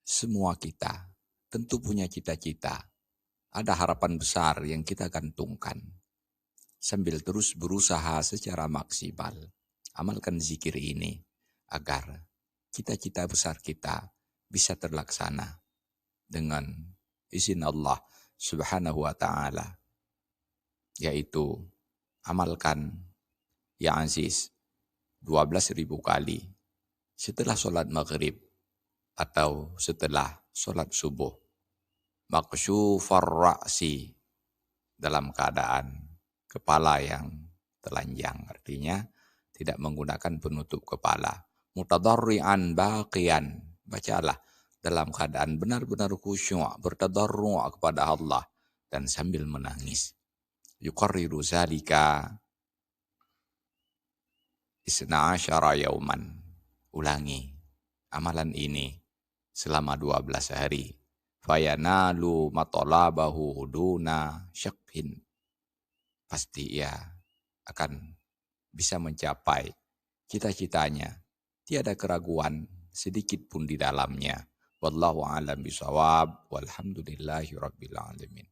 Semua kita tentu punya cita-cita. Ada harapan besar yang kita gantungkan. Sambil terus berusaha secara maksimal. Amalkan zikir ini agar cita-cita besar kita bisa terlaksana dengan izin Allah Subhanahu wa ta'ala. Yaitu amalkan ya Aziz 12.000 kali setelah sholat maghrib atau setelah sholat subuh. Maksyufar ra'si, dalam keadaan kepala yang telanjang, artinya tidak menggunakan penutup kepala. Mutadarri'an baqiyan, bacalah dalam keadaan benar-benar khusyuk, bertadarru' kepada Allah dan sambil menangis. Yuqarriru zalika isna asyara yauman. Ulangi amalan ini selama 12 hari. Fayanalu matolabahu duna syakhin. Pasti ia akan bisa mencapai cita-citanya. Tiada keraguan sedikit pun di dalamnya. Wallahu a'lam bishawab. Walhamdulillahi rabbil alamin.